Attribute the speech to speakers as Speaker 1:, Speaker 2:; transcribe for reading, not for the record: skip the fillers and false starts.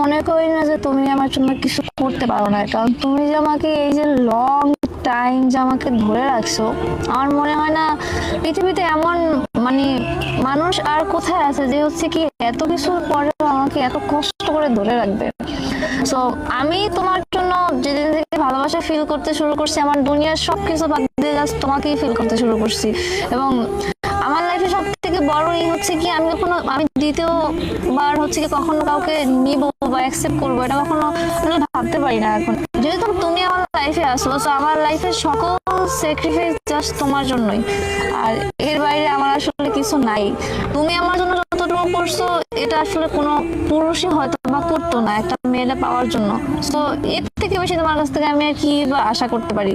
Speaker 1: মনে করি না যে তুমি আমার জন্য কিছু করতে পারো না, কারণ তুমি যে আমাকে এই যে লং টাইম যে আমাকে ধরে রাখছো, আমার মনে হয় না পৃথিবীতে এমন মানে মানুষ আর কোথায় আছে যে হচ্ছে কি এত কিছুর পরেও আমাকে এত কষ্ট করে ধরে রাখবে। সো আমি তোমার জন্য যেদিন থেকে ভালোবাসা ফিল করতে শুরু করছি, আমার দুনিয়ার সবকিছু বাদ দিয়ে জাস্ট তোমাকেই ফিল করতে শুরু করছি। এবং আমার লাইফে সব থেকে বড়ই হচ্ছে কি আমি দ্বিতীয়বার হচ্ছে কি কখনো কাউকে নিব বা অ্যাকসেপ্ট করবো এটা কখনো আমি ভাবতে পারি না এখন। যেহেতু তুমি আমার লাইফে আসো, তো আমার লাইফের সকল স্যাক্রিফাইস জাস্ট তোমার জন্যই, আর এর বাইরে আমার আসলে কিছু নাই। তুমি আমার জন্য যতটুকু করছো এটা আসলে কোনো পুরুষই হয়তো বা করতো না একটা মেয়েটা পাওয়ার জন্য। তো এর থেকে বেশি তোমার কাছ থেকে আমি আর কি বা আশা করতে পারি?